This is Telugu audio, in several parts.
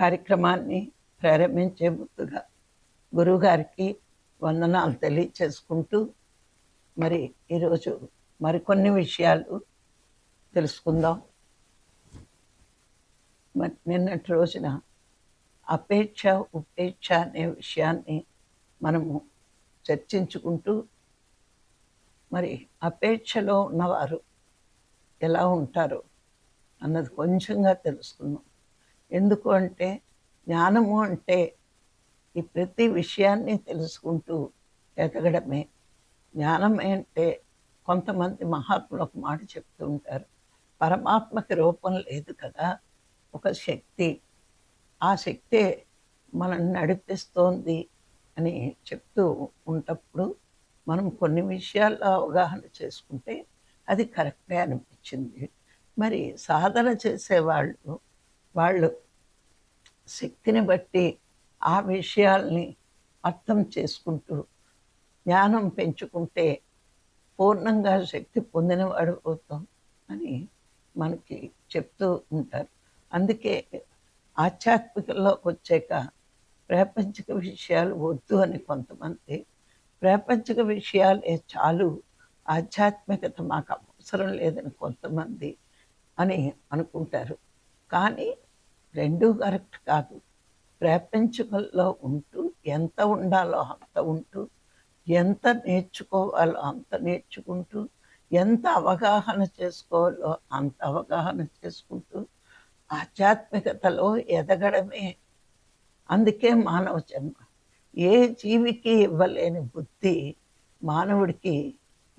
కార్యక్రమాన్ని ప్రారంభించే ముందుగా గురువుగారికి వందనాలు తెలియచేసుకుంటూ మరి ఈరోజు మరికొన్ని విషయాలు తెలుసుకుందాం. మరి నిన్నటి రోజున అపేక్ష ఉపేక్ష అనే విషయాన్ని మనము చర్చించుకుంటూ మరి అపేక్షలో ఉన్నవారు ఎలా ఉంటారు అన్నది కొంచెంగా తెలుసుకున్నాం. ఎందుకు అంటే జ్ఞానము అంటే ఈ ప్రతి విషయాన్ని తెలుసుకుంటూ ఎదగడమే. జ్ఞానం అంటే కొంతమంది మహాత్ములు ఒక మాట చెప్తూ ఉంటారు, పరమాత్మకి రూపం లేదు కదా, ఒక శక్తి, ఆ శక్తే మనల్ని నడిపిస్తోంది అని చెప్తూ ఉన్నప్పుడు మనం కొన్ని విషయాల్లో అవగాహన చేసుకుంటే అది కరెక్టే అనిపించింది. మరి సాధన చేసేవాళ్ళు వాళ్ళు శక్తిని బట్టి ఆ విషయాల్ని అర్థం చేసుకుంటూ జ్ఞానం పెంచుకుంటే పూర్ణంగా శక్తి పొందినవాడు అవుతాం అని మనకి చెప్తూ ఉంటారు. అందుకే ఆధ్యాత్మికల్లోకి వచ్చాక ప్రాపంచిక విషయాలు వద్దు అని కొంతమంది, ప్రాపంచిక విషయాలే చాలు, ఆధ్యాత్మికత మాకు అవసరం లేదని కొంతమంది అని అనుకుంటారు. కానీ రెండూ కరెక్ట్ కాదు. ప్రాపంచికల్లో ఉంటూ ఎంత ఉండాలో అంత ఉంటూ, ఎంత నేర్చుకోవాలో అంత నేర్చుకుంటూ, ఎంత అవగాహన చేసుకోవాలో అంత అవగాహన చేసుకుంటూ ఆధ్యాత్మికతలో ఎదగడమే. అందుకే మానవ జన్మ. ఏ జీవికి ఇవ్వలేని బుద్ధి మానవుడికి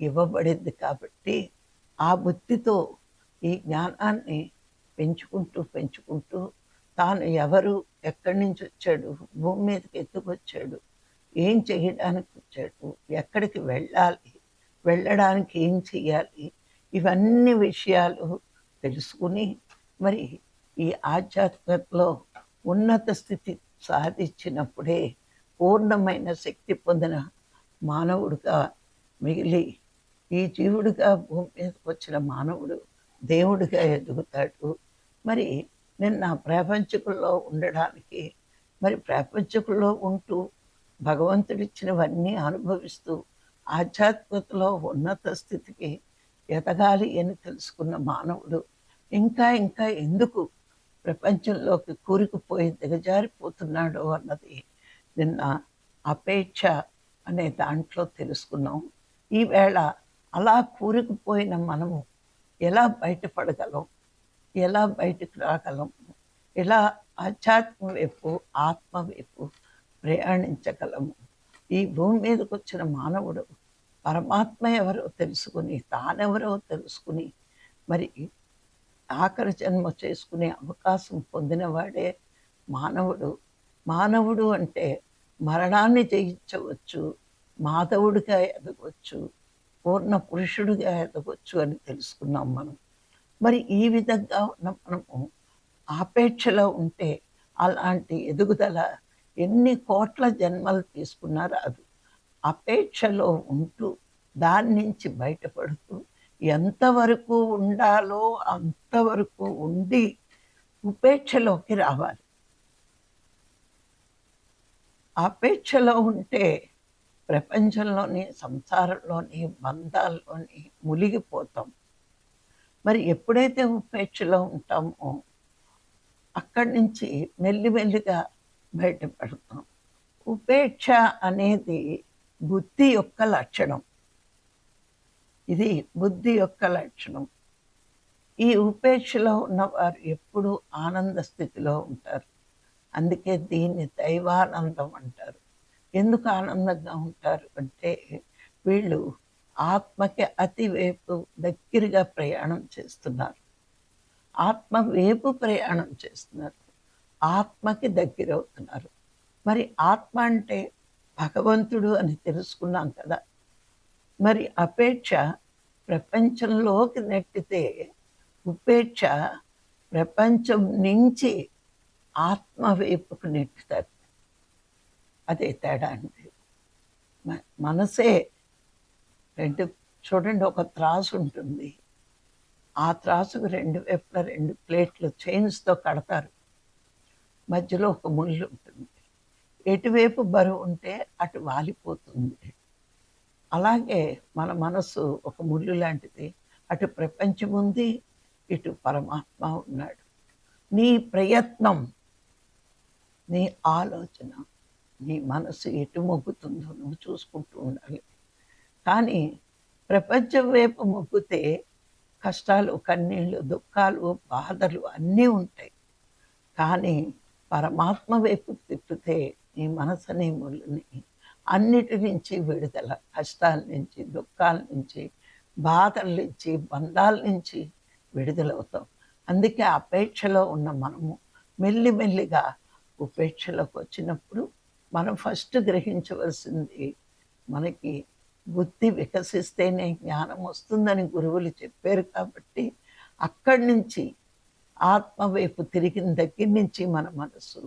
ఇవ్వబడింది కాబట్టి ఆ బుద్ధితో ఈ జ్ఞానాన్ని పెంచుకుంటూ తాను ఎవరు, ఎక్కడి నుంచి వచ్చాడు, భూమి మీదకి ఎందుకు వచ్చాడు, ఏం చేయడానికి వచ్చాడు, ఎక్కడికి వెళ్ళాలి, వెళ్ళడానికి ఏం చెయ్యాలి, ఇవన్నీ విషయాలు తెలుసుకుని మరి ఈ ఆధ్యాత్మికతలో ఉన్నత స్థితి సాధించినప్పుడే పూర్ణమైన శక్తి పొందిన మానవుడిగా మిగిలి ఈ జీవుడిగా భూమి మీదకి వచ్చిన మానవుడు దేవుడిగా ఎదుగుతాడు. మరి నిన్న ప్రాపంచికుల్లో ఉండడానికి, మరి ప్రాపంచికుల్లో ఉంటూ భగవంతుడిచ్చినవన్నీ అనుభవిస్తూ ఆధ్యాత్మికతలో ఉన్నత స్థితికి ఎదగాలి అని తెలుసుకున్న మానవుడు ఇంకా ఇంకా ఎందుకు ప్రపంచంలోకి కూరుకుపోయి దిగజారిపోతున్నాడు అన్నది నిన్న అపేక్ష అనే దాంట్లో తెలుసుకున్నాం. ఈవేళ అలా కూరుకుపోయిన మనము ఎలా బయటపడగలం, ఎలా బయటకు రాగలం, ఎలా ఆధ్యాత్మ వైపు, ఆత్మ వైపు ప్రయాణించగలము. ఈ భూమి మీదకి వచ్చిన మానవుడు పరమాత్మ ఎవరో తెలుసుకుని, తానెవరో తెలుసుకుని మరి ఆఖరి జన్మ చేసుకునే అవకాశం పొందినవాడే మానవుడు. మానవుడు అంటే మరణాన్ని జయించవచ్చు, మాధవుడిగా ఎదగవచ్చు, పూర్ణ పురుషుడిగా ఎదగవచ్చు అని తెలుసుకున్నాం మనం. మరి ఈ విధంగా ఉన్న మనము ఆపేక్షలో ఉంటే అలాంటి ఎదుగుదల ఎన్ని కోట్ల జన్మలు తీసుకున్నారో అది అపేక్షలో ఉంటూ దాని నుంచి బయటపడుతూ ఎంతవరకు ఉండాలో అంతవరకు ఉండి ఉపేక్షలోకి రావాలి. అపేక్షలో ఉంటే ప్రపంచంలోని, సంసారంలోని, బంధాల్లోని మునిగిపోతాం. మరి ఎప్పుడైతే ఉపేక్షలో ఉంటామో అక్కడి నుంచి మెల్లిమెల్లిగా బయటపడతాం. ఉపేక్ష అనేది బుద్ధి యొక్క లక్షణం. ఇది బుద్ధి యొక్క లక్షణం. ఈ ఉపేక్షలో ఉన్నవారు ఎప్పుడూ ఆనంద స్థితిలో ఉంటారు. అందుకే దీన్ని దైవానందం అంటారు. ఎందుకు ఆనందంగా ఉంటారు అంటే వీళ్ళు ఆత్మకి అతి వైపు దగ్గరగా ప్రయాణం చేస్తున్నారు. ఆత్మ వైపు ప్రయాణం చేస్తున్నారు, ఆత్మకి దగ్గర అవుతున్నారు. మరి ఆత్మ అంటే భగవంతుడు అని తెలుసుకున్నాం కదా. మరి అపేక్ష ప్రపంచంలోకి నెట్టితే ఉపేక్ష ప్రపంచం నుంచి ఆత్మ వైపుకు నెట్టుతారు. అదే తేడా అండి. మనసే రెండు, చూడండి, ఒక త్రాసు ఉంటుంది, ఆ త్రాసుకు రెండు వైపులా రెండు ప్లేట్లు చైన్స్తో కడతారు. మధ్యలో ఒక ముళ్ళు ఉంటుంది. ఎటువైపు బరువు ఉంటే అటు వాలిపోతుంది. అలాగే మన మనసు ఒక ముళ్ళు లాంటిది. అటు ప్రపంచం ఉంది, ఇటు పరమాత్మ ఉన్నాడు. నీ ప్రయత్నం, నీ ఆలోచన, నీ మనసు ఎటు మొగ్గుతుందో నువ్వు చూసుకుంటూ ఉండాలి. కానీ ప్రపంచం వైపు మొగ్గితే కష్టాలు, కన్నీళ్ళు, దుఃఖాలు, బాధలు అన్నీ ఉంటాయి. కానీ పరమాత్మ వైపు తిప్పితే నీ మనసు అనే ముళ్ళుని అన్నిటి నుంచి విడుదల, కష్టాల నుంచి, దుఃఖాల నుంచి, బాధల నుంచి, బంధాల నుంచి విడుదలవుతాం. అందుకే అపేక్షలో ఉన్న మనము మెల్లిమెల్లిగా ఉపేక్షలోకి వచ్చినప్పుడు మనం ఫస్ట్ గ్రహించవలసింది, మనకి బుద్ధి వికసిస్తేనే జ్ఞానం వస్తుందని గురువులు చెప్పారు. కాబట్టి అక్కడి నుంచి ఆత్మ వైపు తిరిగిన దగ్గర నుంచి మన మనసు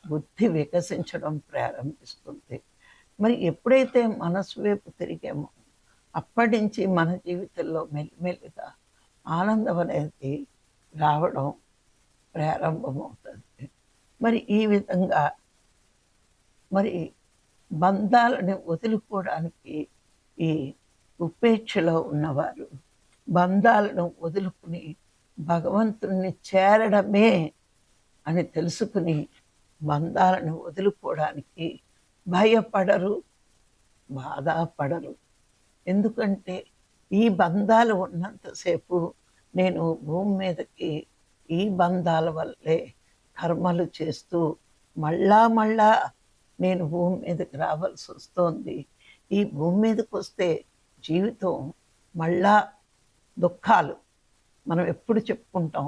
బుద్ధి వికసించడం ప్రారంభిస్తుంది. మరి ఎప్పుడైతే మనసు వైపు తిరిగామో అప్పటి నుంచి మన జీవితంలో మెల్లిమెల్లిగా ఆనందం అనేది రావడం ప్రారంభమవుతుంది. మరి ఈ విధంగా మరి బంధాలను వదులుకోవడానికి ఈ ఉపేక్షలో ఉన్నవారు బంధాలను వదులుకుని భగవంతుణ్ణి చేరడమే అని తెలుసుకుని బంధాలను వదులుకోవడానికి భయపడరు, బాధపడరు. ఎందుకంటే ఈ బంధాలు ఉన్నంతసేపు నేను భూమి మీదకి ఈ బంధాల వల్లే కర్మలు చేస్తూ మళ్ళా నేను భూమి మీదకి రావాల్సి వస్తుంది. ఈ భూమి మీదకి వస్తే జీవితం మళ్ళా దుఃఖాలు, మనం ఎప్పుడు చెప్పుకుంటాం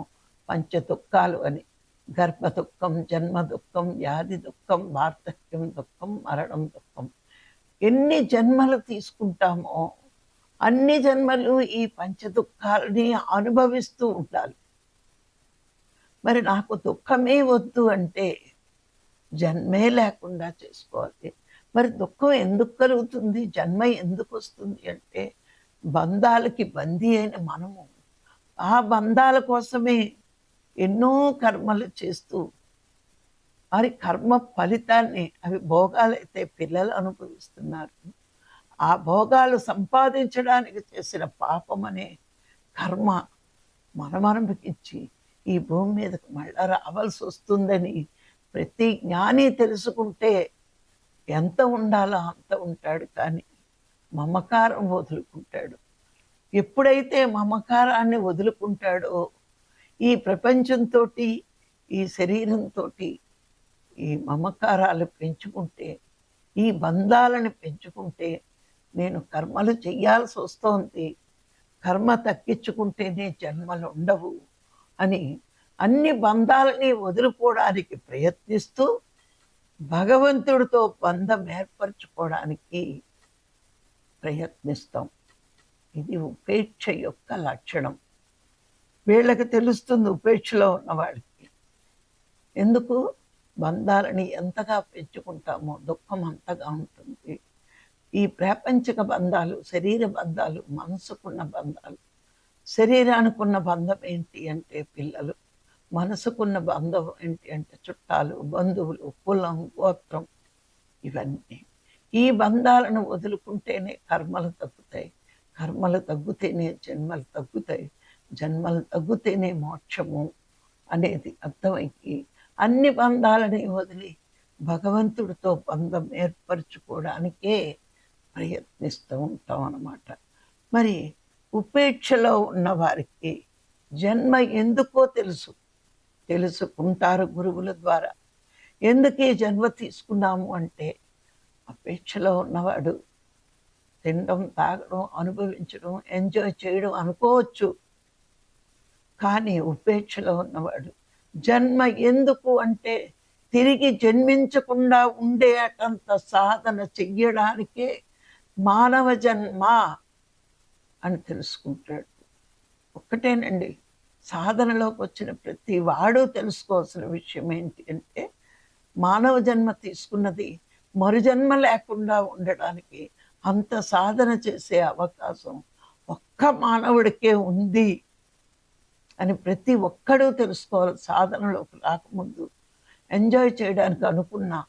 పంచ దుఃఖాలు అని. గర్భ దుఃఖం, జన్మ దుఃఖం, వ్యాధి దుఃఖం, వార్ధక్యం దుఃఖం, మరణం దుఃఖం. ఎన్ని జన్మలు తీసుకుంటామో అన్ని జన్మలు ఈ పంచ దుఃఖాలని అనుభవిస్తూ ఉండాలి. మరి నాకు దుఃఖమే వద్దు అంటే జన్మే లేకుండా చేసుకోవాలి. మరి దుఃఖం ఎందుకు కలుగుతుంది, జన్మ ఎందుకు వస్తుంది అంటే బంధాలకి బందీ అయిన మనము ఆ బంధాల కోసమే ఎన్నో కర్మలు చేస్తూ మరి కర్మ ఫలితాన్ని, అవి భోగాలైతే పిల్లలు అనుభవిస్తున్నారు, ఆ భోగాలు సంపాదించడానికి చేసిన పాపం అనే కర్మ మనం అనుభవించి ఈ భూమి మీదకు మళ్ళా రావాల్సి వస్తుందని ప్రతి జ్ఞాని తెలుసుకుంటే ఎంత ఉండాలో అంత ఉంటాడు. కానీ మమకారం వదులుకుంటాడు. ఎప్పుడైతే మమకారాన్ని వదులుకుంటాడో ఈ ప్రపంచంతో, ఈ శరీరంతో ఈ మమకారాలు పెంచుకుంటే, ఈ బంధాలను పెంచుకుంటే నేను కర్మలు చెయ్యాల్సి వస్తోంది, కర్మ తగ్గించుకుంటేనే జన్మలు ఉండవు అని అన్ని బంధాలని వదులుకోవడానికి ప్రయత్నిస్తూ భగవంతుడితో బంధం ఏర్పరచుకోవడానికి ప్రయత్నిస్తాం. ఇది ఉపేక్ష యొక్క లక్షణం. వీళ్ళకి తెలుస్తుంది ఉపేక్షలో ఉన్నవాడికి. ఎందుకు బంధాలని ఎంతగా పెంచుకుంటామో దుఃఖం అంతగా ఉంటుంది. ఈ ప్రాపంచిక బంధాలు, శరీర బంధాలు, మనసుకున్న బంధాలు. శరీరానికి ఉన్న బంధం ఏంటి అంటే పిల్లలు, మనసుకున్న బంధం ఏంటి అంటే చుట్టాలు, బంధువులు, కులం, గోత్రం. ఇవన్నీ ఈ బంధాలను వదులుకుంటేనే కర్మలు తగ్గుతాయి, కర్మలు తగ్గుతేనే జన్మలు తగ్గుతాయి, జన్మలు తగ్గుతేనే మోక్షము అనేది అర్థమైకి అన్ని బంధాలని వదిలి భగవంతుడితో బంధం ఏర్పరచుకోవడానికే ప్రయత్నిస్తూ ఉంటాం అన్నమాట. మరి ఉపేక్షలో ఉన్న వారికి జన్మ ఎందుకో తెలుసుకుంటారు గురువుల ద్వారా. ఎందుకు ఈ జన్మ తీసుకున్నాము అంటే అపేక్షలో ఉన్నవాడు తినడం, తాగడం, అనుభవించడం, ఎంజాయ్ చేయడం అనుకోవచ్చు. కానీ ఉపేక్షలో ఉన్నవాడు జన్మ ఎందుకు అంటే తిరిగి జన్మించకుండా ఉండేటంత సాధన చెయ్యడానికే మానవ జన్మ అని తెలుసుకుంటాడు. ఒక్కటేనండి, సాధనలోకి వచ్చిన ప్రతి వాడు తెలుసుకోవాల్సిన విషయం ఏంటి అంటే మానవ జన్మ తీసుకున్నది మరుజన్మ లేకుండా ఉండడానికి అంత సాధన చేసే అవకాశం ఒక్క మానవుడికే ఉంది అని ప్రతి ఒక్కడూ తెలుసుకోవాలి. సాధనలోకి రాకముందు ఎంజాయ్ చేయడానికి అనుకున్నా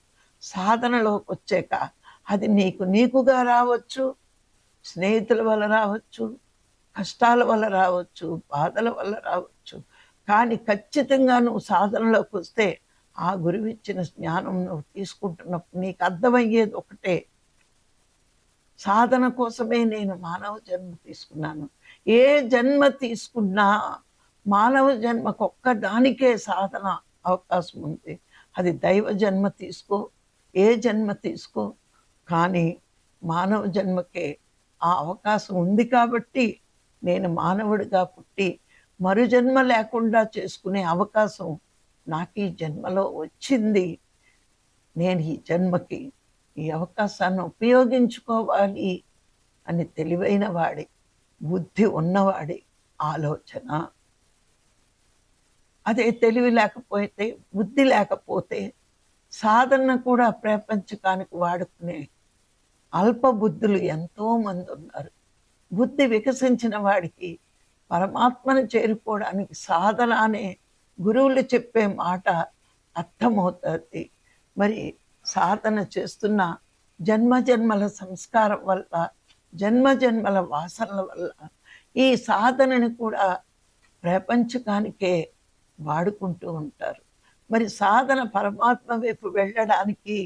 సాధనలోకి వచ్చాక అది నీకుగా రావచ్చు, స్నేహితుల వల్ల రావచ్చు, కష్టాల వల్ల రావచ్చు, బాధల వల్ల రావచ్చు. కానీ ఖచ్చితంగా నువ్వు సాధనలోకి వస్తే ఆ గురువు ఇచ్చిన జ్ఞానం నువ్వు తీసుకుంటున్నప్పుడు నీకు అర్థమయ్యేది ఒకటే, సాధన కోసమే నేను మానవ జన్మ తీసుకున్నాను. ఏ జన్మ తీసుకున్నా మానవ జన్మకు ఒక్కదానికే సాధన అవకాశం ఉంది. అది దైవ జన్మ తీసుకో, ఏ జన్మ తీసుకో, కానీ మానవ జన్మకే ఆ అవకాశం ఉంది. కాబట్టి నేను మానవుడిగా పుట్టి మరు జన్మ లేకుండా చేసుకునే అవకాశం నాకు ఈ జన్మలో వచ్చింది. నేను ఈ జన్మకి ఈ అవకాశాన్ని ఉపయోగించుకోవాలి అని తెలివైన వాడి, బుద్ధి ఉన్నవాడి ఆలోచన. అదే తెలివి లేకపోతే, బుద్ధి లేకపోతే సాధన కూడా ప్రపంచకానికి వాడుకునే అల్ప బుద్ధులు ఎంతోమంది ఉన్నారు. బుద్ధి వికసించిన వాడికి పరమాత్మను చేరుకోవడానికి సాధన అనే గురువులు చెప్పే మాట అర్థమవుతుంది. మరి సాధన చేస్తున్న జన్మజన్మల సంస్కారం వల్ల, జన్మజన్మల వాసనల వల్ల ఈ సాధనని కూడా ప్రపంచకానికే వాడుకుంటూ ఉంటారు. మరి సాధన పరమాత్మ వైపు వెళ్ళడానికి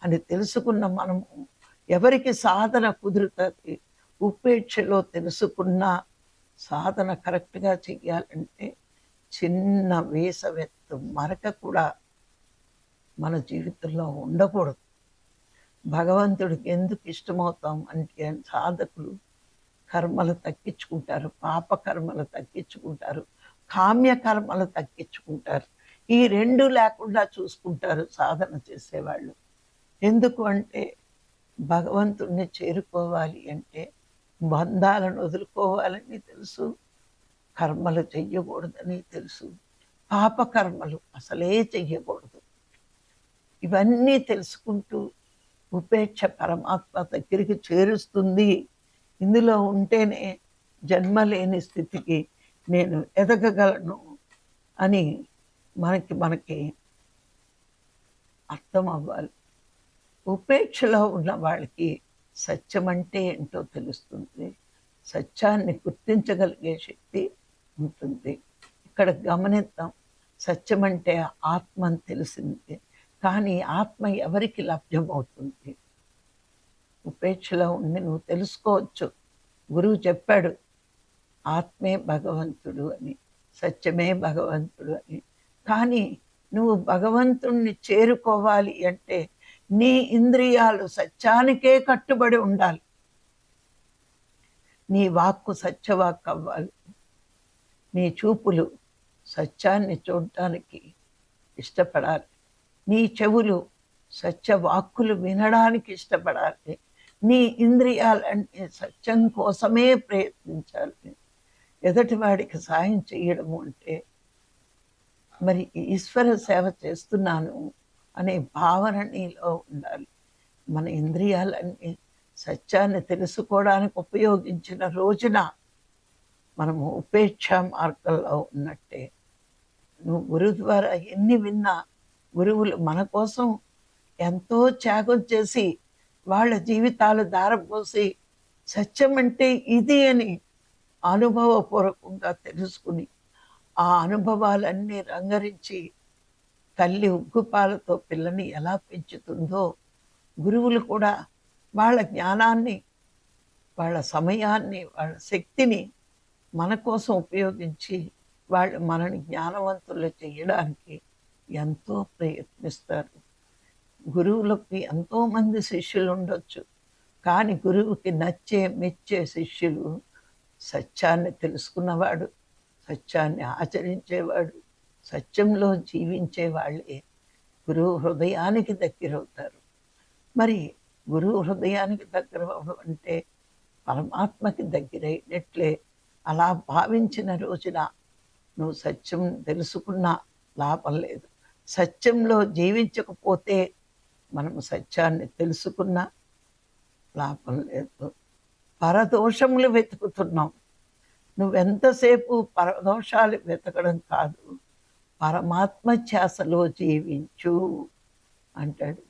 అని తెలుసుకున్న మనము ఎవరికి సాధన కుదురుతుంది? ఉపేక్షలో తెలుసుకున్న సాధన కరెక్ట్గా చెయ్యాలంటే చిన్న వేసవెత్తు మరక కూడా మన జీవితంలో ఉండకూడదు. భగవంతుడికి ఎందుకు ఇష్టమవుతాం అంటే సాధకులు కర్మలు తగ్గించుకుంటారు, పాప కర్మలు తగ్గించుకుంటారు, కామ్య కర్మలు తగ్గించుకుంటారు. ఈ రెండు లేకుండా చూసుకుంటారు సాధన చేసేవాళ్ళు. ఎందుకు అంటే భగవంతుడిని చేరుకోవాలి అంటే బంధాలను వదులుకోవాలని తెలుసు, కర్మలు చెయ్యకూడదని తెలుసు, పాపకర్మలు అసలే చెయ్యకూడదు. ఇవన్నీ తెలుసుకుంటూ ఉపేక్ష పరమాత్మ దగ్గరికి చేరుస్తుంది. ఇందులో ఉంటేనే జన్మలేని స్థితికి నేను ఎదగగలను అని మనకి అర్థం అవ్వాలి. ఉపేక్షలో ఉన్న వాళ్ళకి సత్యం అంటే ఏంటో తెలుస్తుంది, సత్యాన్ని గుర్తించగలిగే శక్తి ఉంటుంది. ఇక్కడ గమనిద్దాం, సత్యం అంటే ఆత్మ అని తెలిసింది, కానీ ఆత్మ ఎవరికి లభ్యమవుతుంది? ఉపేక్షలో ఉండి నువ్వు తెలుసుకోవచ్చు. గురువు చెప్పాడు ఆత్మే భగవంతుడు అని, సత్యమే భగవంతుడు అని. కానీ నువ్వు భగవంతుణ్ణి చేరుకోవాలి అంటే నీ ఇంద్రియాలు సత్యానికే కట్టుబడి ఉండాలి. నీ వాక్కు సత్యవాక్కు అవ్వాలి. నీ చూపులు సత్యాన్ని చూడటానికి ఇష్టపడాలి. నీ చెవులు సత్యవాక్కులు వినడానికి ఇష్టపడాలి. నీ ఇంద్రియాలన్నీ సత్యం కోసమే ప్రయత్నించాలి. ఎదుటివాడికి సాయం చేయడము అంటే మరి ఈశ్వర సేవ చేస్తున్నాను అనే భావన నీలో ఉండాలి. మన ఇంద్రియాలన్నీ సత్యాన్ని తెలుసుకోవడానికి ఉపయోగించిన రోజున మనము ఉపేక్ష మార్గంలో ఉన్నట్టే. నువ్వు గురువు ద్వారా ఎన్ని విన్నా, గురువులు మన కోసం ఎంతో త్యాగం చేసి వాళ్ళ జీవితాలు దారపోసి సత్యం అంటే ఇది అని అనుభవపూర్వకంగా తెలుసుకుని ఆ అనుభవాలన్నీ రంగరించి తల్లి ఉగ్గుపాలతో పిల్లని ఎలా పెంచుతుందో గురువులు కూడా వాళ్ళ జ్ఞానాన్ని, వాళ్ళ సమయాన్ని, వాళ్ళ శక్తిని మన కోసం ఉపయోగించి వాళ్ళు మనని జ్ఞానవంతులు చేయడానికి ఎంతో ప్రయత్నిస్తారు. గురువులకి ఎంతోమంది శిష్యులు ఉండొచ్చు, కానీ గురువుకి నచ్చే మెచ్చే శిష్యులు సత్యాన్ని తెలుసుకున్నవాడు, సత్యాన్ని ఆచరించేవాడు, సత్యంలో జీవించే వాళ్ళే గురువు హృదయానికి దగ్గరవుతారు. మరి గురువు హృదయానికి దగ్గర అవ్వడం అంటే పరమాత్మకి దగ్గరైనట్లే. అలా భావించిన రోజున నువ్వు సత్యం తెలుసుకున్నా లాభం లేదు. సత్యంలో జీవించకపోతే మనము సత్యాన్ని తెలుసుకున్నా లాభం లేదు. పరదోషములు వెతుకుతున్నాం. నువ్వెంతసేపు పరదోషాలు వెతకడం కాదు, పరమాత్మ ధ్యాసలో జీవించు అంటాడు.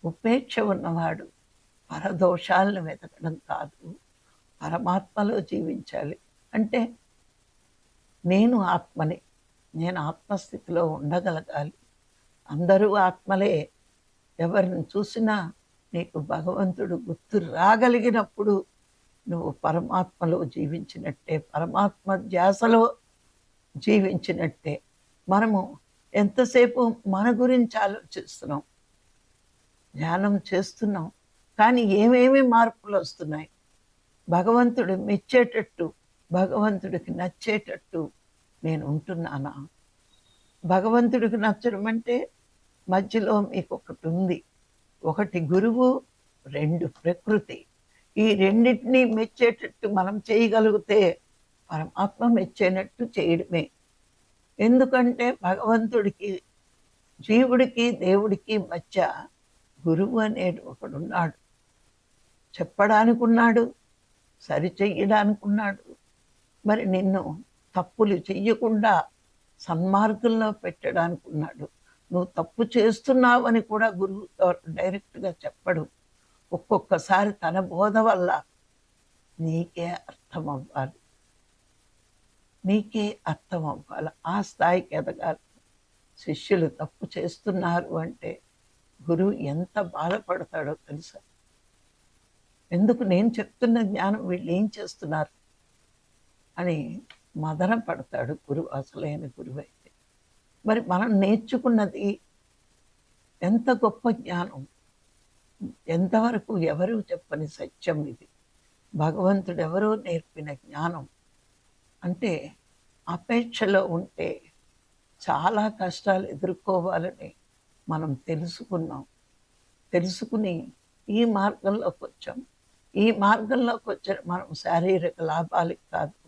ఉపేక్ష ఉన్నవాడు పరదోషాలను వెతకడం కాదు, పరమాత్మలో జీవించాలి. అంటే నేను ఆత్మని, నేను ఆత్మస్థితిలో ఉండగలగాలి. అందరూ ఆత్మలే, ఎవరిని చూసినా నీకు భగవంతుడు గుర్తు రాగలిగినప్పుడు నువ్వు పరమాత్మలో జీవించినట్టే, పరమాత్మ ధ్యాసలో జీవించినట్టే. మనము ఎంతసేపు మన గురించి ఆలోచిస్తున్నాం, ధ్యానం చేస్తున్నాం, కానీ ఏమేమి మార్పులు వస్తున్నాయి? భగవంతుడు మెచ్చేటట్టు, భగవంతుడికి నచ్చేటట్టు నేను ఉంటున్నానా? భగవంతుడికి నచ్చడం అంటే మధ్యలో మీకు ఒకటి ఉంది. ఒకటి గురువు, రెండు ప్రకృతి. ఈ రెండింటినీ మెచ్చేటట్టు మనం చేయగలిగితే పరమాత్మ మెచ్చేనట్టు చేయడమే. ఎందుకంటే భగవంతుడికి, జీవుడికి, దేవుడికి మధ్య గురువు అనేది ఒకడున్నాడు. చెప్పడానికి ఉన్నాడు, సరిచెయ్యడానికి ఉన్నాడు. మరి నిన్ను తప్పులు చెయ్యకుండా సన్మార్గంలో పెట్టడానికి ఉన్నాడు. నువ్వు తప్పు చేస్తున్నావని కూడా గురువు డైరెక్ట్గా చెప్పడు. ఒక్కొక్కసారి తన బోధ వల్ల నీకే అర్థం అవ్వాలి, నీకే అర్థం అవ్వాలి. ఆ స్థాయికి ఎదగాలి. శిష్యులు తప్పు చేస్తున్నారు అంటే గురువు ఎంత బాధపడతాడో తెలుసా? ఎందుకు నేను చెప్తున్న జ్ఞానం వీళ్ళు ఏం చేస్తున్నారు అని మదన పడతాడు గురువు, అసలైన గురువు అయితే. మరి మనం నేర్చుకున్నది ఎంత గొప్ప జ్ఞానం, ఎంతవరకు ఎవరు చెప్పని సత్యం ఇది. భగవంతుడు ఎవరో నేర్పిన జ్ఞానం. అంటే అపేక్షలో ఉంటే చాలా కష్టాలు ఎదుర్కోవాలని మనం తెలుసుకున్నాం. తెలుసుకుని ఈ మార్గంలోకి వచ్చాం. ఈ మార్గంలోకి వచ్చే మనం శారీరక లాభాలకు కాదు,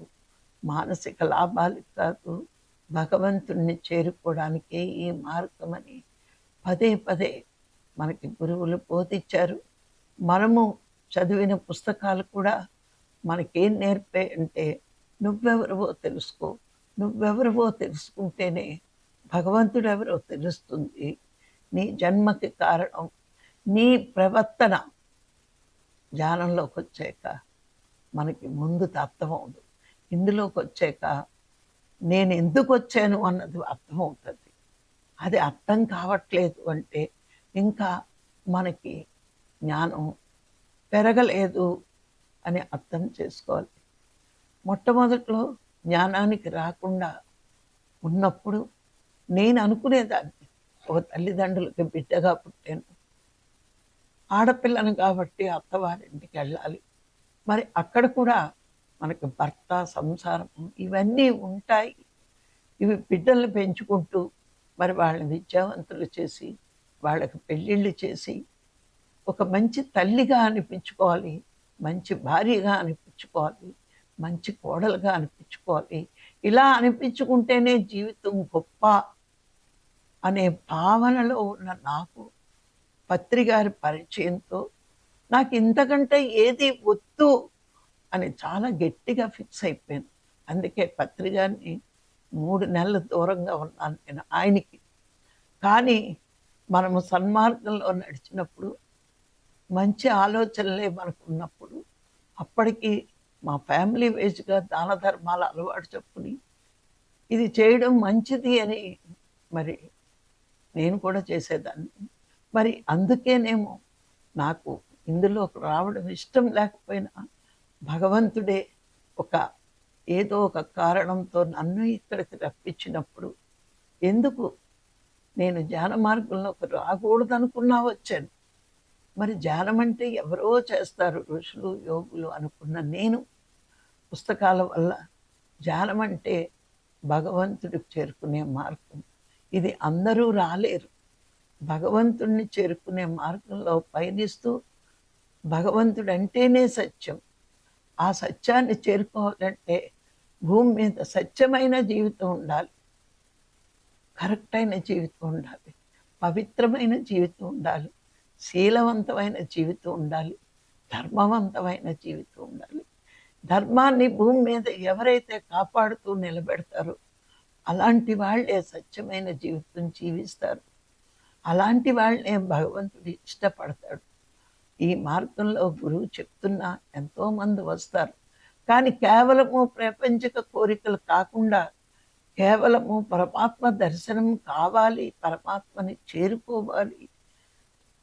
మానసిక లాభాలకు కాదు, భగవంతుణ్ణి చేరుకోవడానికే ఈ మార్గం అని పదే పదే మనకి గురువులు బోధించారు. మనము చదివిన పుస్తకాలు కూడా మనకేం నేర్పే అంటే నువ్వెవరివో తెలుసుకో, నువ్వెవరివో తెలుసుకుంటేనే భగవంతుడు ఎవరో తెలుస్తుంది. నీ జన్మకి కారణం నీ ప్రవర్తన ధ్యానంలోకి వచ్చాక మనకి ముందు అర్థమవుతుంది. ఇందులోకి వచ్చాక నేను ఎందుకు వచ్చాను అన్నది అర్థమవుతుంది. అది అర్థం కావట్లేదు అంటే ఇంకా మనకి జ్ఞానం పెరగలేదు అని అర్థం చేసుకోవాలి. మొట్టమొదట్లో జ్ఞానానికి రాకుండా ఉన్నప్పుడు నేను అనుకునేదాన్ని, ఒక తల్లిదండ్రులకి బిడ్డగా పుట్టాను, ఆడపిల్లను కాబట్టి అత్తవారింటికి వెళ్ళాలి. మరి అక్కడ కూడా మనకి భర్త, సంసారం ఇవన్నీ ఉంటాయి. ఇవి బిడ్డల్ని పెంచుకుంటూ మరి వాళ్ళని విద్యావంతులు చేసి, వాళ్ళకి పెళ్ళిళ్ళు చేసి, ఒక మంచి తల్లిగా అనిపించుకోవాలి, మంచి భార్యగా అనిపించుకోవాలి, మంచి కోడలుగా అనిపించుకోవాలి. ఇలా అనిపించుకుంటేనే జీవితం గొప్ప అనే భావనలో ఉన్న నాకు పత్రిగారి పరిచయంతో నాకు ఇంతకంటే ఏది వద్దు అని చాలా గట్టిగా ఫిక్స్ అయిపోయాను. అందుకే పత్రిగారిని 3 నెలలు దూరంగా ఉన్నాను నేను ఆయనకి. కానీ మనము సన్మార్గంలో నడిచినప్పుడు, మంచి ఆలోచనలే మనకు ఉన్నప్పుడు, అప్పటికి మా ఫ్యామిలీ వేజ్గా దాన ధర్మాల అలవాటు చెప్పుని ఇది చేయడం మంచిది అని మరి నేను కూడా చేసేదాన్ని. మరి అందుకేనేమో నాకు ఇందులోకి రావడం ఇష్టం లేకపోయినా భగవంతుడే ఏదో ఒక కారణంతో నన్ను ఇక్కడికి రప్పించినప్పుడు, ఎందుకు నేను ధ్యాన మార్గంలోకి రాకూడదనుకున్నా వచ్చాను. మరి ధ్యానం అంటే ఎవరో చేస్తారు ఋషులు, యోగులు అనుకున్న నేను పుస్తకాల వల్ల ధ్యానం అంటే భగవంతుడికి చేరుకునే మార్గం. ఇది అందరూ రాలేరు. భగవంతుడిని చేరుకునే మార్గంలో పయనిస్తూ, భగవంతుడు అంటేనే సత్యం. ఆ సత్యాన్ని చేరుకోవాలంటే భూమి మీద సత్యమైన జీవితం ఉండాలి, కరెక్ట్ అయిన జీవితం ఉండాలి, పవిత్రమైన జీవితం ఉండాలి, శీలవంతమైన జీవితం ఉండాలి, ధర్మవంతమైన జీవితం ఉండాలి. ధర్మాన్ని భూమి మీద ఎవరైతే కాపాడుతూ నిలబెడతారో అలాంటి వాళ్ళే సత్యమైన జీవితం జీవిస్తారు. అలాంటి వాళ్ళనే భగవంతుడు ఇష్టపడతాడు. ఈ మార్గంలో గురువు చెప్తున్నా ఎంతోమంది వస్తారు. కానీ కేవలము ప్రాపంచిక కోరికలు కాకుండా కేవలము పరమాత్మ దర్శనం కావాలి, పరమాత్మని చేరుకోవాలి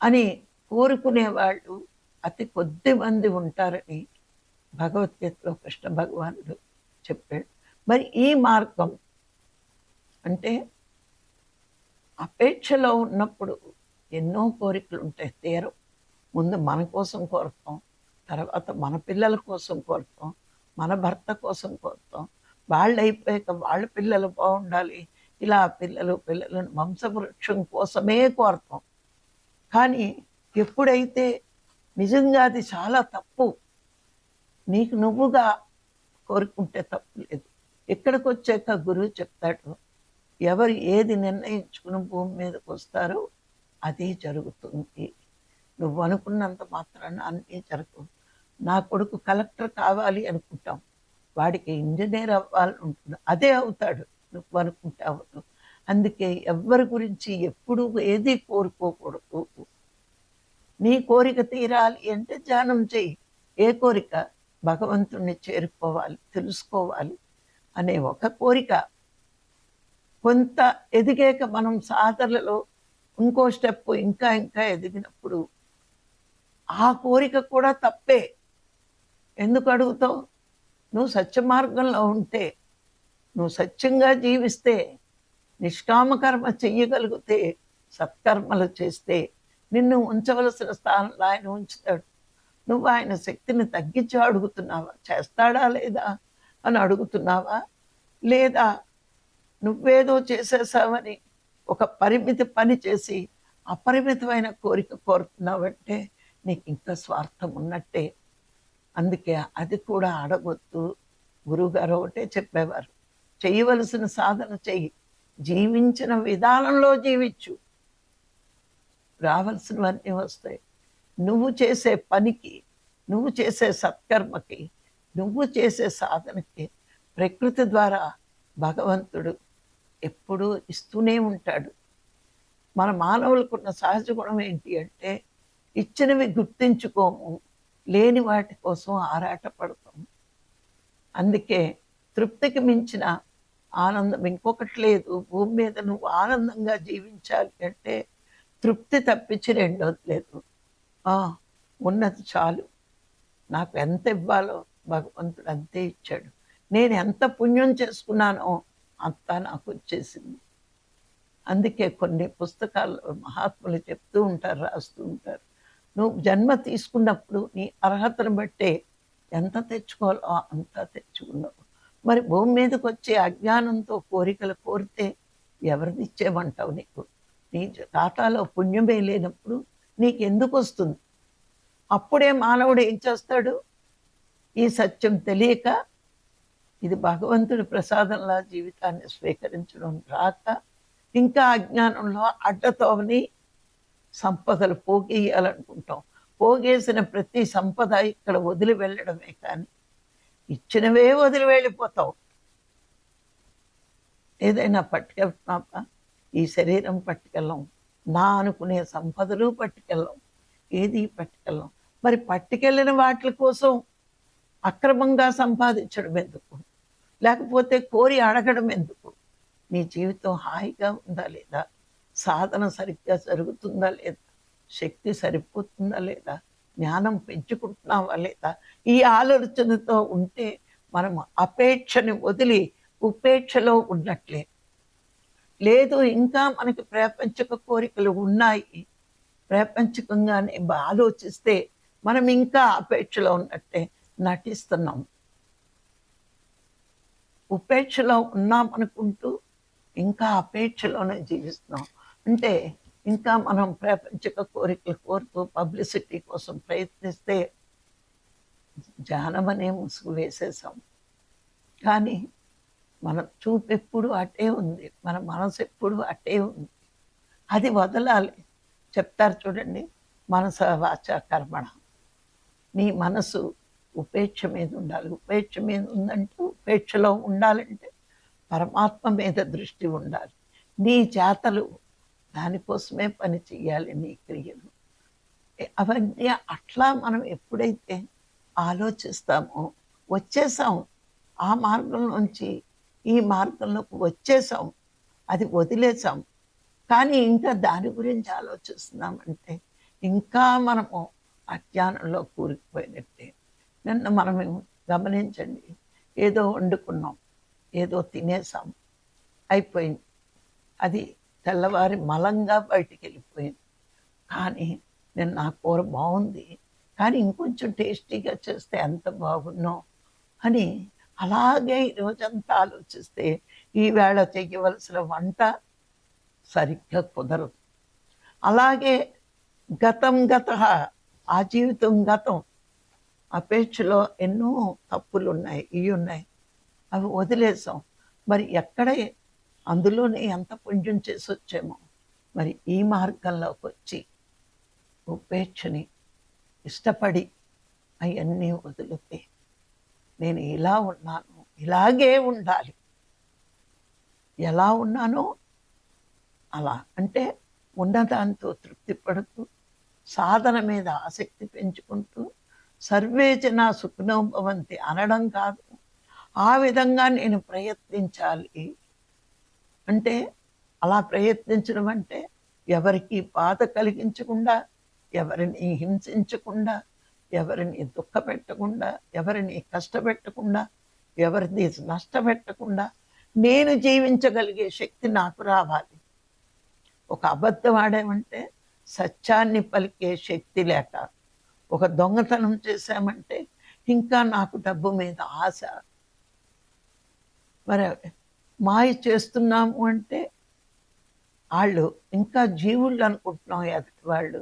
అని కోరుకునేవాళ్ళు అతి కొద్ది మంది ఉంటారని భగవద్గీతలో కృష్ణ భగవానుడు చెప్పాడు. మరి ఈ మార్గం అంటే అపేక్షలో ఉన్నప్పుడు ఎన్నో కోరికలు ఉంటాయి, తీరం. ముందు మన కోసం కోరుతాం, తర్వాత మన పిల్లల కోసం కోరుతాం, మన భర్త కోసం కోరుతాం, వాళ్ళు అయిపోయాక వాళ్ళ పిల్లలు బాగుండాలి, ఇలా పిల్లలను వంశవృక్షం కోసమే కోరుతాం. కానీ ఎప్పుడైతే నిజంగా అది చాలా తప్పు, నీకు నువ్వుగా కోరుకుంటే తప్పు లేదు. ఇక్కడికి వచ్చాక గురువు చెప్తాడు, ఎవరు ఏది నిర్ణయించుకుని భూమి మీదకి వస్తారో అదే జరుగుతుంది. నువ్వు అనుకున్నంత మాత్రాన అన్నీ జరగవు. నా కొడుకు కలెక్టర్ కావాలి అనుకుంటాం, వాడికి ఇంజనీర్ అవ్వాలని ఉంటుంది, అదే అవుతాడు. నువ్వు అనుకుంటే అవ్వదు. అందుకే ఎవ్వరి గురించి ఎప్పుడు ఏది కోరుకోకూడదు. నీ కోరిక తీరాలి అంటే ధ్యానం చెయ్యి. ఏ కోరిక? భగవంతుణ్ణి చేరుకోవాలి, తెలుసుకోవాలి అనే ఒక కోరిక. కొంత ఎదిగాక మనం సాధనలో ఇంకో స్టెప్ ఇంకా ఇంకా ఎదిగినప్పుడు ఆ కోరిక కూడా తప్పే. ఎందుకు అడుగుతావు? నువ్వు సత్య మార్గంలో ఉంటే, నువ్వు సత్యంగా జీవిస్తే, నిష్కామ కర్మ చెయ్యగలిగితే, సత్కర్మలు చేస్తే నిన్ను ఉంచవలసిన స్థానంలో ఆయన ఉంచుతాడు. నువ్వు ఆయన శక్తిని తగ్గించి అడుగుతున్నావా? చేస్తాడా లేదా అని అడుగుతున్నావా? లేదా నువ్వేదో చేసేసావని ఒక పరిమితి పని చేసి అపరిమితమైన కోరిక కోరుతున్నావంటే నీకు ఇంకా స్వార్థం ఉన్నట్టే. అందుకే అది కూడా అడగొద్దు. గురువుగారు ఒకటే చెప్పేవారు, చేయవలసిన సాధన చెయ్యి, జీవించిన విధానంలో జీవించు, రావాల్సినవన్నీ వస్తాయి. నువ్వు చేసే పనికి, నువ్వు చేసే సత్కర్మకి, నువ్వు చేసే సాధనకి ప్రకృతి ద్వారా భగవంతుడు ఎప్పుడూ ఇస్తూనే ఉంటాడు. మన మానవులకున్న సహజ గుణం ఏంటి అంటే, ఇచ్చినవి గుర్తించుకోము, లేని వాటి కోసం ఆరాటపడతాము. అందుకే తృప్తికి మించిన ఆనందం ఇంకొకటి లేదు. భూమి మీద నువ్వు ఆనందంగా జీవించాలి అంటే తృప్తి తప్పించి రెండోది లేదు. ఉన్నది చాలు, నాకు ఎంత ఇవ్వాలో భగవంతుడు అంతే ఇచ్చాడు, నేను ఎంత పుణ్యం చేసుకున్నానో అంతా నాకు వచ్చేసింది. అందుకే కొన్ని పుస్తకాల్లో మహాత్ములు చెప్తూ ఉంటారు, రాస్తూ ఉంటారు, నువ్వు జన్మ తీసుకున్నప్పుడు నీ అర్హతను బట్టే ఎంత తెచ్చుకోవాలో అంతా తెచ్చుకున్నావు. మరి భూమి మీదకి వచ్చే అజ్ఞానంతో కోరికలు కోరితే ఎవరిది ఇచ్చేమంటావు? నీకు నీ ఖాతాలో పుణ్యమే లేనప్పుడు నీకెందుకు వస్తుంది? అప్పుడే మానవుడు ఏం చేస్తాడు? ఈ సత్యం తెలియక, ఇది భగవంతుడి ప్రసాదంలా జీవితాన్ని స్వీకరించడం రాక, ఇంకా అజ్ఞానంలో అడ్డతోని సంపదలు పోగేయాలనుకుంటాం. పోగేసిన ప్రతి సంపద ఇక్కడ వదిలి వెళ్ళడమే, కానీ ఇచ్చినవే వదిలి వెళ్ళిపోతావు. ఏదైనా పట్టుకెళ్తున్నావా? ఈ శరీరం పట్టుకెళ్ళం, నా అనుకునే సంపదలు పట్టుకెళ్ళం, ఏది పట్టుకెళ్ళం. మరి పట్టుకెళ్ళిన వాటి కోసం అక్రమంగా సంపాదించడం ఎందుకు? లేకపోతే కోరి అడగడం ఎందుకు? నీ జీవితం హాయిగా ఉందా లేదా? సాధన సరిగ్గా జరుగుతుందా లేదా? శక్తి సరిపోతుందా లేదా? జ్ఞానం పెంచుకుంటున్నావా లేదా? ఈ ఆలోచనతో ఉంటే మనం అపేక్షని వదిలి ఉపేక్షలో ఉన్నట్లే. లేదు, ఇంకా మనకి ప్రాపంచిక కోరికలు ఉన్నాయి, ప్రాపంచికంగానే ఆలోచిస్తే మనం ఇంకా అపేక్షలో ఉన్నట్టే నటిస్తున్నాం. ఉపేక్షలో ఉన్నాం అనుకుంటూ ఇంకా అపేక్షలోనే జీవిస్తున్నాం. అంటే ఇంకా మనం ప్రాపంచిక కోరికలు కోరుతూ పబ్లిసిటీ కోసం ప్రయత్నిస్తే ధ్యానం అనే ముసుగు వేసేసాం. కానీ మన చూపు ఎప్పుడు అటే ఉంది, మన మనసు ఎప్పుడు అటే ఉంది. అది వదలాలి. చెప్తారు చూడండి, మనస వాచ కర్మణ. నీ మనసు ఉపేక్ష మీద ఉండాలి. ఉపేక్ష మీద ఉందంటే, ఉపేక్షలో ఉండాలంటే పరమాత్మ మీద దృష్టి ఉండాలి. నీ చేతలు దానికోసమే పని చెయ్యాలి, నీ క్రియలు. అవన్నీ అట్లా మనం ఎప్పుడైతే ఆలోచిస్తామో వచ్చేసాం. ఆ మార్గం నుంచి ఈ మార్గంలోకి వచ్చేసాం. అది వదిలేసాం. కానీ ఇంకా దాని గురించి ఆలోచిస్తున్నామంటే ఇంకా మనము అజ్ఞానంలో కూరుకుపోయినట్టే. నిన్న మనం గమనించండి, ఏదో వండుకున్నాం, ఏదో తినేసాం, అయిపోయింది. అది తెల్లవారి మలంగా బయటికి వెళ్ళిపోయింది. కానీ నిన్న ఆ కూర బాగుంది, కానీ ఇంకొంచెం టేస్టీగా చేస్తే ఎంత బాగున్నో అని అలాగే ఈరోజంతా ఆలోచిస్తే ఈవేళ చెయ్యవలసిన వంట సరిగ్గా కుదరదు. అలాగే గతం గత, ఆ జీవితం గతం, అపేక్షలో ఎన్నో తప్పులు ఉన్నాయి, ఇవి ఉన్నాయి, అవి వదిలేసాం. మరి ఎక్కడే అందులోనే ఎంత పుణ్యం చేసి వచ్చామో, మరి ఈ మార్గంలోకి వచ్చి ఉపేక్షని ఇష్టపడి అవన్నీ వదిలితే నేను ఇలా ఉన్నాను, ఇలాగే ఉండాలి, ఎలా ఉన్నానో అలా, అంటే ఉన్నదాంతో తృప్తి పడుతూ సాధన మీద ఆసక్తి పెంచుకుంటూ సర్వే జన సుఖినో భవంతి అనడం కాదు, ఆ విధంగా నేను ప్రయత్నించాలి. అంటే అలా ప్రయత్నించడం అంటే ఎవరికి బాధ కలిగించకుండా, ఎవరిని హింసించకుండా, ఎవరిని దుఃఖపెట్టకుండా, ఎవరిని కష్టపెట్టకుండా, ఎవరిని నష్టపెట్టకుండా నేను జీవించగలిగే శక్తి నాకు రావాలి. ఒక అబద్ధం ఆడామంటే సత్యాన్ని పలికే శక్తి లేక, ఒక దొంగతనం చేశామంటే ఇంకా నాకు డబ్బు మీద ఆశ, మరి మాయ చేస్తున్నాము అంటే వాళ్ళు ఇంకా జీవుళ్ళు అనుకుంటున్నాం ఎదుటి వాళ్ళు.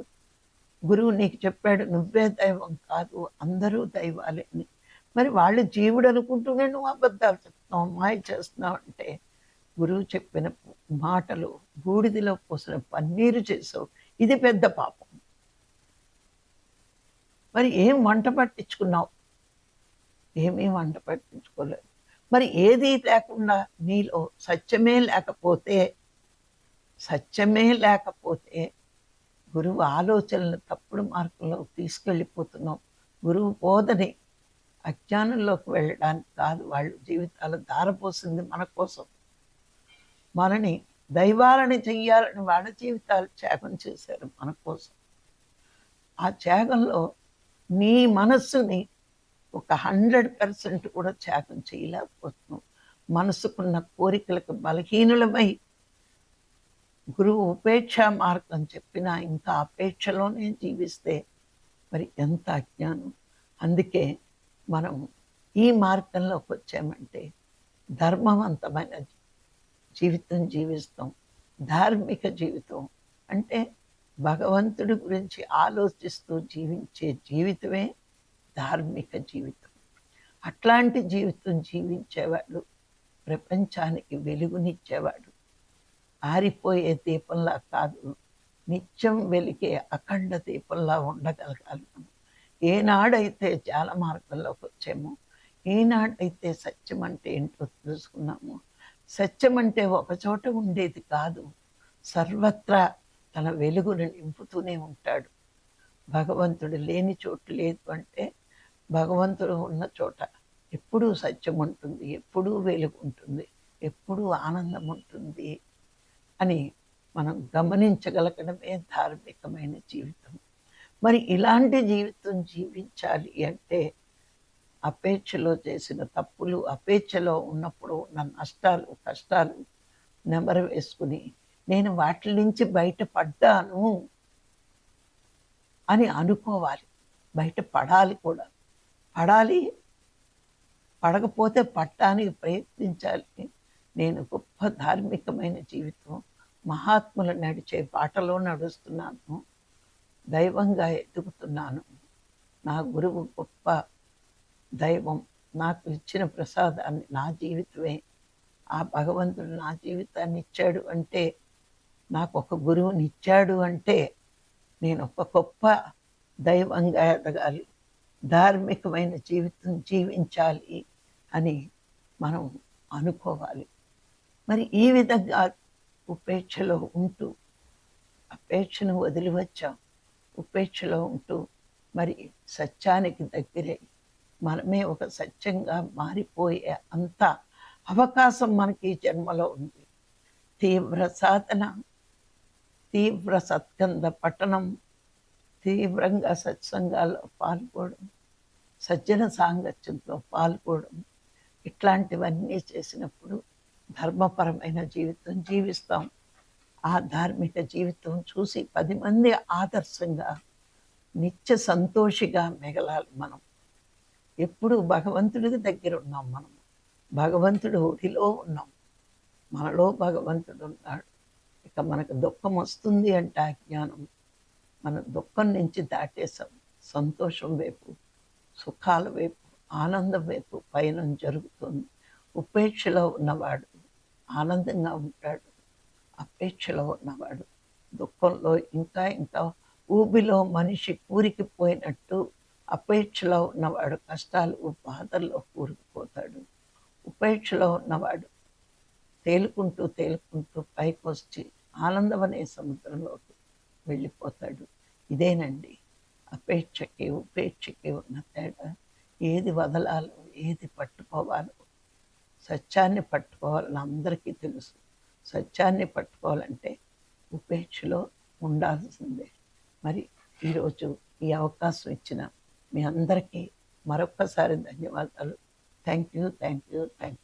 గురువు నీకు చెప్పాడు నువ్వే దైవం కాదు, అందరూ దైవాలే అని. మరి వాళ్ళు జీవుడు అనుకుంటూనే నువ్వు అబద్ధాలు చెప్తున్నావు, మాయ చేస్తున్నావు అంటే గురువు చెప్పిన మాటలు బూడిదిలో పోసిన పన్నీరు చేసావు, ఇది పెద్ద పాపం. మరి ఏం వంట పట్టించుకున్నావు? ఏమీ వంట పట్టించుకోలేదు. మరి ఏది లేకుండా నీలో సత్యమే లేకపోతే గురువు ఆలోచనలు తప్పుడు మార్గంలో తీసుకెళ్ళిపోతున్నాం. గురువు బోధని అజ్ఞానంలోకి వెళ్ళడానికి కాదు, వాళ్ళు జీవితాలు ధారపోసింది మన కోసం. మనని దైవాలని చెయ్యాలని వాళ్ళ జీవితాలు త్యాగం చేశారు మన కోసం. ఆ త్యాగంలో నీ మనస్సుని ఒక 100% కూడా త్యాగం చేయలేకపోతున్నాం. మనసుకున్న కోరికలకు బలహీనులమై గురువు ఉపేక్ష మార్గం చెప్పినా ఇంకా అపేక్షలోనే జీవిస్తే మరి ఎంత అజ్ఞానం. అందుకే మనం ఈ మార్గంలోకి వచ్చామంటే ధర్మవంతమైన జీవితం జీవిస్తాం. ధార్మిక జీవితం అంటే భగవంతుడి గురించి ఆలోచిస్తూ జీవించే జీవితమే ధార్మిక జీవితం. అట్లాంటి జీవితం జీవించేవాడు ప్రపంచానికి వెలుగునిచ్చేవాడు. ఆరిపోయే దీపంలా కాదు, నిత్యం వెలిగే అఖండ దీపంలా ఉండగలగాలి మనం. ఏనాడైతే జాల మార్గంలోకి వచ్చామో, ఏనాడైతే సత్యం అంటే ఏంటో తెలుసుకున్నామో, సత్యం అంటే ఒకచోట ఉండేది కాదు, సర్వత్రా తన వెలుగును నింపుతూనే ఉంటాడు. భగవంతుడు లేని చోటు లేదు అంటే భగవంతుడు ఉన్న చోట ఎప్పుడూ సత్యం ఉంటుంది, ఎప్పుడూ వెలుగు ఉంటుంది, ఎప్పుడూ ఆనందం ఉంటుంది అని మనం గమనించగలగడమే ధార్మికమైన జీవితం. మరి ఇలాంటి జీవితం జీవించాలి అంటే అపేక్షలో చేసిన తప్పులు, అపేక్షలో ఉన్నప్పుడు ఉన్న నష్టాలు కష్టాలు నెమరు వేసుకుని నేను వాటి నుంచి బయటపడ్డాను అని అనుకోవాలి. బయట పడాలి కూడా, పడకపోతే పట్టడానికి ప్రయత్నించాలి. నేను గొప్ప ధార్మికమైన జీవితం, మహాత్ములు నడిచే బాటలో నడుస్తున్నాను, దైవంగా ఎదుగుతున్నాను, నా గురువు గొప్ప దైవం, నాకు ఇచ్చిన ప్రసాదాన్ని నా జీవితమే, ఆ భగవంతుడు నా జీవితాన్ని ఇచ్చాడు అంటే, నాకు ఒక గురువుని ఇచ్చాడు అంటే నేను ఒక గొప్ప దైవంగా ఎదగాలి, ధార్మికమైన జీవితం జీవించాలి అని మనం అనుకోవాలి. మరి ఈ విధంగా ఉపేక్షలో ఉంటూ అపేక్షను వదిలి వచ్చాం. ఉపేక్షలో ఉంటూ మరి సత్యానికి దగ్గరై మనమే ఒక సత్యంగా మారిపోయే అంత అవకాశం మనకి ఈ జన్మలో ఉంది. తీవ్ర సాధన, తీవ్ర సత్కంద పఠనం, తీవ్రంగా సత్సంగాల్లో పాల్గొనడం, సజ్జన సాంగత్యంతో పాల్గొనడం, ఇట్లాంటివన్నీ చేసినప్పుడు ధర్మపరమైన జీవితం జీవిస్తాం. ఆ ధార్మిక జీవితం చూసి 10 మంది ఆదర్శంగా నిత్య సంతోషిగా మిగలాలి మనం. ఎప్పుడు భగవంతుడికి దగ్గర ఉన్నాం మనం. భగవంతుడు ఒడిలో ఉన్నాం. మనలో భగవంతుడు ఉన్నాడు. ఇక మనకు దుఃఖం వస్తుంది అంటే అజ్ఞానం. మన దుఃఖం నుంచి దాటేసాం. సంతోషం వైపు, సుఖాల వైపు, ఆనందం వైపు పయనం జరుగుతుంది. ఉపేక్షలో ఉన్నవాడు ఆనందంగా ఉంటాడు. అపేక్షలో ఉన్నవాడు దుఃఖంలో ఇంకా ఇంకా ఊబిలో మనిషి కూరికిపోయినట్టు అపేక్షలో ఉన్నవాడు కష్టాలు బాధల్లో కూరుకుపోతాడు. ఉపేక్షలో ఉన్నవాడు తేలుకుంటూ తేలుకుంటూ పైకి వచ్చి ఆనందం అనే సముద్రంలోకి వెళ్ళిపోతాడు. ఇదేనండి అపేక్షకి ఉపేక్షకి ఉన్న తేడా. ఏది వదలాలో ఏది పట్టుకోవాలో, సత్యాన్ని పట్టుకోవాలని అందరికీ తెలుసు. సత్యాన్ని పట్టుకోవాలంటే ఉపేక్షలో ఉండాల్సిందే. మరి ఈరోజు ఈ అవకాశం ఇచ్చిన మీ అందరికీ మరొక్కసారి ధన్యవాదాలు. Thank you, thank you, thank you.